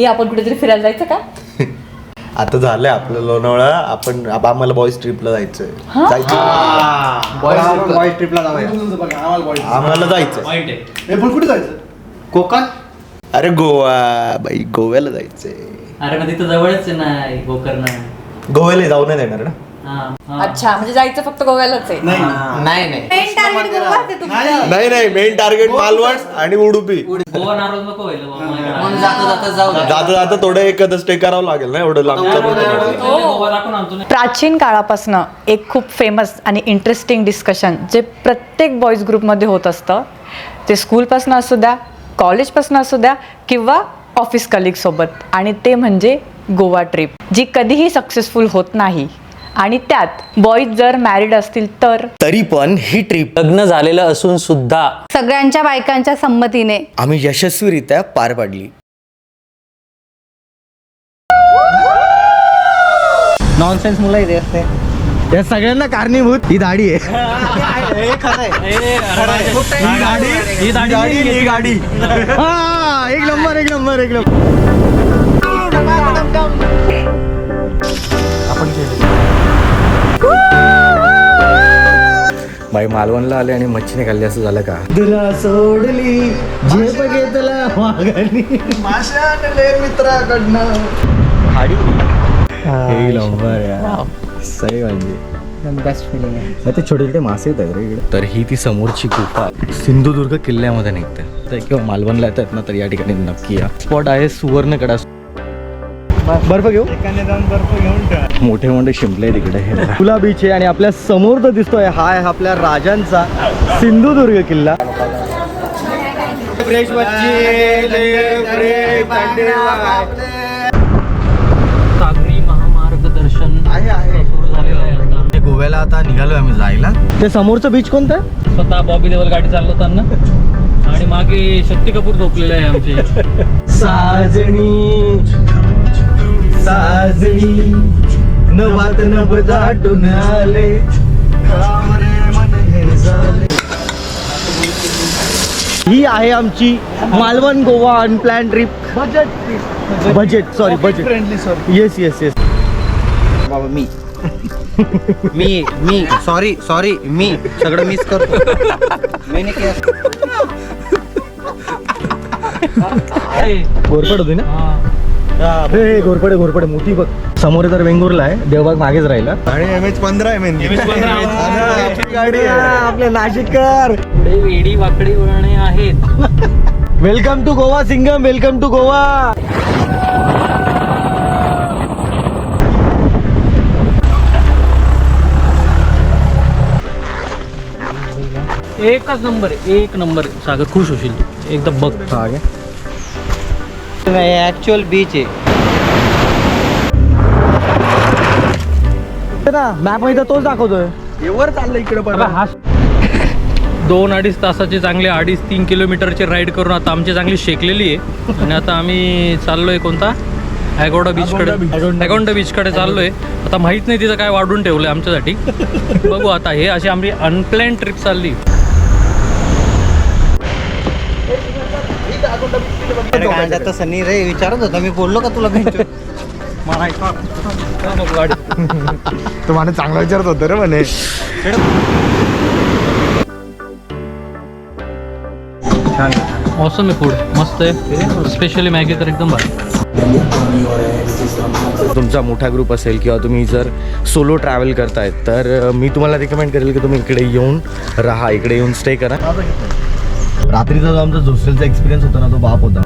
आपण कुठेतरी फिरायला जायचं का? आता झालंय आपलं लोणावळा. आपण आम्हाला बॉईज ट्रिपला जायचंय. बॉईज ट्रिपला जाऊया. आम्हाला जायचं. पण कुठे जायचं? कोकण. अरे गोवा बाई, गोव्याला जायचंय. अरे मग तिथं जवळच आहे ना गोकर्ण. गोव्याला जाऊ नाही देणार ना. अच्छा, म्हणजे जायचं फक्त गोव्यालाच आहे. नाही मेन टार्गेट गोवा आहे तुमचं. नाही मेन टार्गेट मालवण आणि उडुपी. गोवा नाराज नको व्हायला जाता जाता थोडं एखादं स्टे करावं लागेल ना, एवढं लांबचं. गोवा दाखवून आणतो ना. प्राचीन काळापासनं एक खूप फेमस आणि इंटरेस्टिंग डिस्कशन जे प्रत्येक बॉईज ग्रुपमध्ये होत असतं, ते स्कूलपासून असू द्या, कॉलेजपासून असू द्या किंवा ऑफिस कलिगसोबत, आणि ते म्हणजे गोवा ट्रिप, जी कधीही सक्सेसफुल होत नाही. आणि त्यात बॉईज जर मॅरिड असतील तर तरी पण ही ट्रिप लग्न झालेलं असून सुद्धा सगळ्यांच्या बायकांच्या संमतीने आम्ही यशस्वीरित्या पार पाडली. नॉनसेन्स मुलं इथे असते. या सगळ्यांना कारणीभूत ही दाढी आहे. ही गाडी. हा, एक नंबर. बाई मालवणला आले आणि मच्छीने खाल्ली असं झालं का? तुला सोडली झेप घेतला वाघानी माशानले मित्राकडनं. एक नंबर यार. सही म्हणजे बेस्ट फिलिंग आहे. ते छोटे छोटे मासे येत आहेत रे इकडे. तर ही ती समोरची गुफा सिंधुदुर्ग किल्ल्यामध्ये निघते. तर किंवा मालवणला येतात ना, तर या ठिकाणी नक्की या. स्पॉट आहे सुवर्णकडा. बर्फ घेऊ. एकाने जाऊन बर्फ घेऊन ठेवा. मोठे मोठे शिंपले तिकडे. तुला बीच आहे आणि आपल्या समोर तर दिसतोय हा आहे आपल्या राजांचा सिंधुदुर्ग किल्ला. सागरी महामार्ग दर्शन सुरू झालेलं आहे आता. गोव्याला आता निघालोय आम्ही जायला. ते समोरचं बीच कोणतं? स्वतः बॉबी देवल गाडी चालवताना आणि मागे शक्ती कपूर झोपलेले आहे आमचे. साजणी नवात नभ दाटून आले. ही आहे आमची Malvan Goa unplanned trip. Budget friendly. Yes बाबा मी सॉरी मी सगळं मिस करतो. मी नाही केलं. घोरपड होती ना. घोरपडे मोठी बघ. समोर तर वेंगुर्ला आहे, देवबाग मागेच राहिला. आणि MH15 गाडी आपले नाशिककर. पुढे वेडी वाकडी वळणे आहेत. Welcome to Goa Singham. Welcome to Goa. एक नंबर सागर, खुश होशील एकदम. बघ ऍक्च्युअल बीच आहे ना. मॅप मध्ये तोच दाखवतोय. वर चाललं इकडे पण. 2-2.5 तासाची चांगली 2.5-3 किलोमीटरची राईड करून आता आमची चांगली शेकलेली आहे. आणि आता आम्ही चाललोय कोणता ॲगोडा बीचकडे चाललोय. आता माहित नाही तिथं काय वाढून ठेवलंय आमच्यासाठी. बघू आता. हे अशी आमची अनप्लॅन ट्रिप चालली. तसं नाही रे, विचारत होता मी. बोललो का तुला गाडी. तो मला चांगला विचारत होतं रे म्हणे. मौसम आहे फूड मस्त आहे. स्पेशली मॅगी तर एकदम भारी. तुमचा मोठा ग्रुप असेल किंवा तुम्ही जर सोलो ट्रॅव्हल करतायत तर मी तुम्हाला रिकमेंड करेल की तुम्ही इकडे येऊन राहा, इकडे येऊन स्टे करा. रात्रीचा जो आमचा हॉस्टेलचा एक्सपिरियन्स होता ना, तो बाप होता.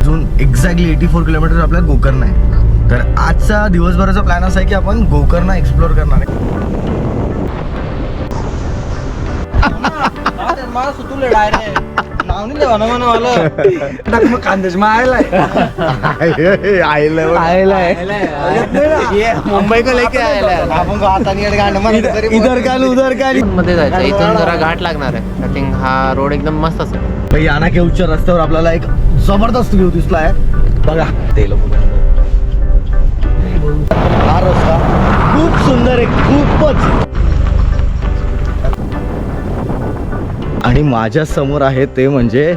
अजून एक्झॅक्टली 84 किलोमीटर आपल्याला गोकर्ण आहे. तर आजचा दिवसभराचा प्लॅन असा आहे की आपण गोकर्ण एक्सप्लोर करणार आहे. मुंबई को लेके इधर काल मध्ये जायचं. इथून जरा घाट लागणार आहे. आय थिंक हा रोड एकदम मस्त असेल. भाई याना के उच्च रस्त्यावर आपल्याला एक जबरदस्त व्ह्यू दिसलाय. बघा ते लोक. हा रस्ता खूप सुंदर आहे, खूपच. आणि माझ्या समोर आहे ते म्हणजे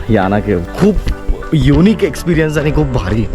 याना केव खूप युनिक एक्सपिरियन्स आणि खूप भारी.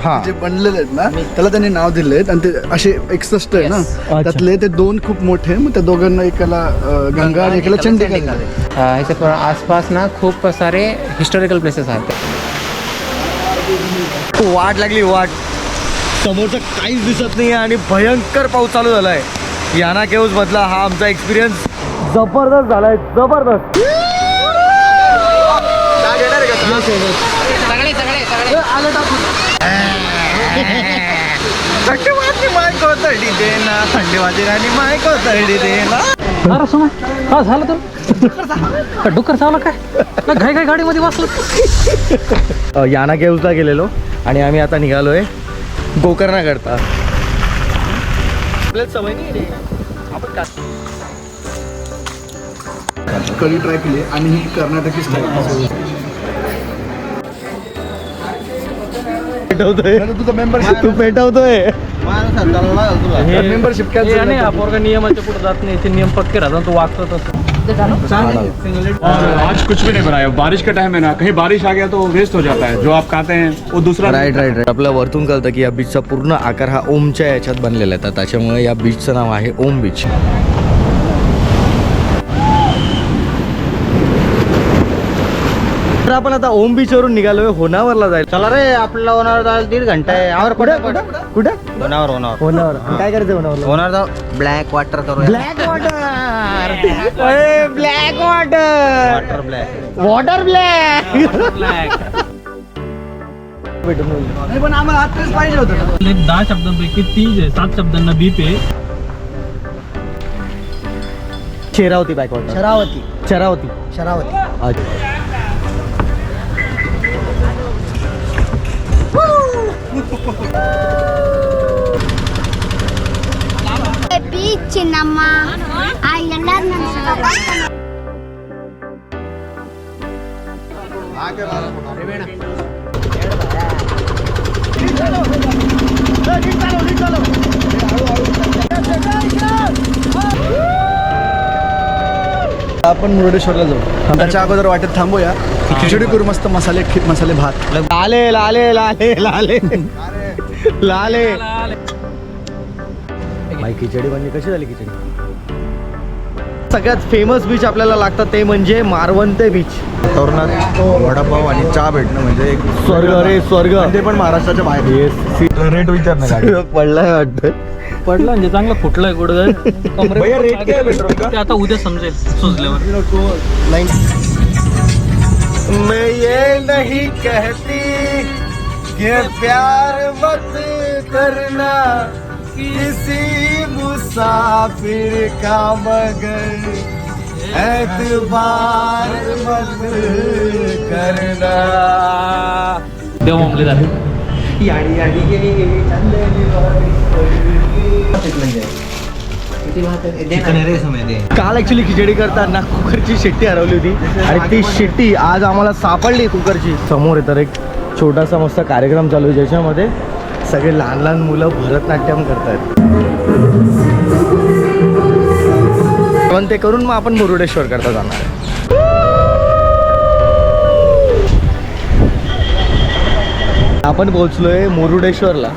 हां जे बनलेले आहेत ना त्याला त्यांनी नाव दिले आणि ते असे 61 आहे ना त्यातले ते 2 खूप मोठे, मग त्या दोघांना एकाला गंगा आणि एकाला चंडिका दिले. इथे आसपास ना खूप सारे हिस्टॉरिकल प्लेसेस आहेत. वाट लागली वाट, समोरचं काहीच दिसत नाही आणि भयंकर पाऊस चालू झाला आहे. याना केव्ज मधला हा आमचा एक्सपिरियन्स जबरदस्त झाला आहे, जबरदस्त. का झालं तर डुक्कर चावला काय घाई घाई गाडीमध्ये बसलं. याना केव्जला गेलेलो आणि आम्ही आता निघालोय गोकर्णा करता. आपल्याला सवय नाही रे. कढी ट्राय केली आणि ही कर्नाटकी स्टाईल. पेटवतोय तुझा मेंबरशिप तू पेटवतोय. मेंबरशिप काय नाही पोरगा नियमाच्या पुढे जात नाही, ते नियम पक्के राहतात, तो वागतो तसं. और आज कुछ भी नहीं बनाया. बारिश का टाइम है ना, कहीं बारिश आ गया तो वेस्ट हो जाता है. जो आप खाते हैं वो दूसरा. Right right right. आपल्या वरतून कळतं की या बीचचा पूर्ण आकार हा ओमच्या याच्यात बनलेला आहे, तर त्याच्यामुळे या बीचचं नाव आहे ओम बीच. तर आपण आता ओम बीच वरून निघालोय होनावरला जायला. चला रे, आपल्याला होणार 1.5 घंटा आहे. आवर कुठं कुठं होणार होनावर काय करायचं होनावरला? होणार ब्लॅक वॉटर करूया. Black water, black water, water black. Water black. नाही पण आम्हाला आत्ताच पाहिजे होतं. 10 शब्दांपैकी 7 शब्दांना बीप आहे. शेरावती बॅकवॉटर. शरावती शरावती. शरावती. अच्छा. ಬೀಚ್ ನಮ್ಮ ಆ ಎಲ್ಲ आपण मुरुडेश्वरला जाऊ. त्याच्या अगोदर वाटेत थांबूया, खिचडी करू मस्त, मसाले भात. लाले लाले लाले लाले लाले. भाई खिचडी म्हणजे कशी झाली खिचडी? सगळ्यात फेमस बीच आपल्याला लागतात ते म्हणजे मारवंते बीच. तरुणात वडापाव आणि चहा भेटणं म्हणजे एक स्वर्ग रे स्वर्ग. ते पण महाराष्ट्राच्या बाहेर. रेट विचार ना पडलाय वाटतं. पडलं म्हणजे चांगलं फुटलंय गुडघा. ते आता उद्या समजेल सुजल्यावर. मैं ये नहीं कहती कि प्यार मत करना किसी मुसाफिर का, मगर एतबार मत करना. देव मामले झाले. काल ऍक्च्युली खिचडी करताना कुकरची शिट्टी हरवली होती आणि ती शिट्टी आज आम्हाला सापडली कुकरची. समोर तर एक छोटासा मस्त कार्यक्रम चालू आहे ज्याच्यामध्ये सगळे लहान लहान मुलं भरतनाट्यम करतायत. पण ते करून मग आपण मुरुडेश्वर करता जाणार आहे. आपण पोहोचलोय मुरुडेश्वरला.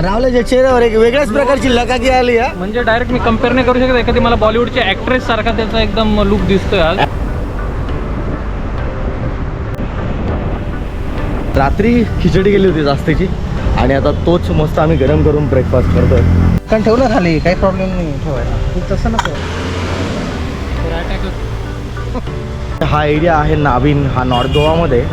रावल्याच्या चेहऱ्यावर एक वेगळ्याच प्रकारची लकाकी आली. म्हणजे डायरेक्ट मी कम्पेअर नाही करू शकत. एखादी मला बॉलिवूडच्या ॲक्ट्रेस सारखा त्याचा एकदम लुक दिसतोय आज. रात्री खिचडी गेली होती जास्तीची आणि आता तोच मस्त आम्ही गरम करून ब्रेकफास्ट करतोय. कारण ठेवलं खाली, काही प्रॉब्लेम नाही ठेवायला. तसं नको. हा एरिया आहे नाविन, हा नॉर्थ गोवामध्ये.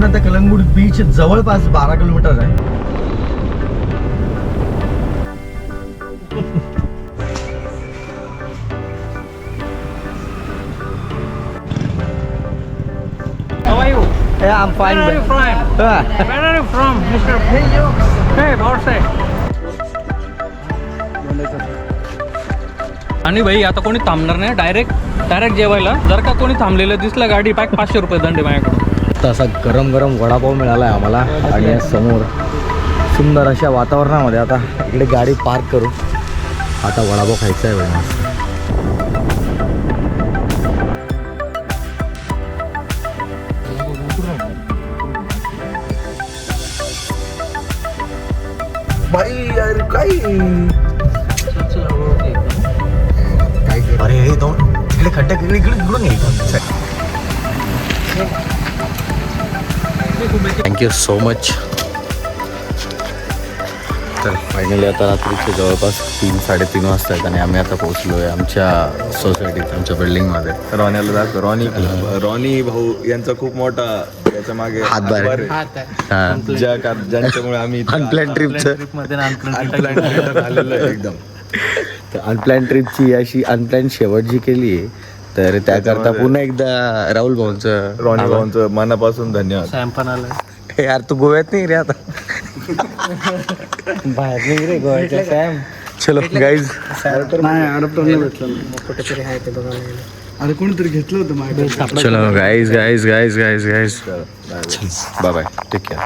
आता कलंगूट बीच जवळपास 12 किलोमीटर आहे. I'm fine. Where are you from? Where are you from, Mr. Pinjo? Hey, Borse. आणि भाई आता कोणी थांबणार नाही, डायरेक्ट जेवायला. जर का कोणी थांबलेलं दिसलं गाडी पॅक 500 रुपये दंड आहे माझ्याकडून. तर असा गरम गरम वडापाव मिळाला आहे आम्हाला आणि या समोर सुंदर अशा वातावरणामध्ये आता इकडे गाडी पार्क करू. आता वडापाव खायचा आहे भाई. अरे हे दोन तिकडे खड्डे इकडे इकडून ये. Thank you so much. तर फायनली आता रात्रीचे जवळपास 3-3:30 वाजता आहेत आणि आम्ही आता पोहोचलो आहे आमच्या सोसायटीत, आमच्या बिल्डिंगमध्ये. रॉनीला दाखव. रॉनी भाऊ यांचा खूप मोठा त्याच्या मागे हातभार आहे. हां, ज्यांच्यामुळे आम्ही अनप्लॅन ट्रिपचं अनप्लॅन आलेलो आहे एकदम. तर अनप्लॅन ट्रिपची अशी अनप्लॅन शेवट जी केली आहे तर त्याकरता पुन्हा एकदा राहुल भाऊंचं, रॉनी भाऊंचं मनापासून धन्यवाद. सॅम पण आलं. हे यार तू गोव्यात नाही रे आता. बाहेर नाही रे गोव्याच्या सॅम. चलो गाईज. नाही अडप्टर नाही भेटलं. अरे कोणीतरी घेतलं होतं माझ्याकडे. चलो guys. Bye bye, take care.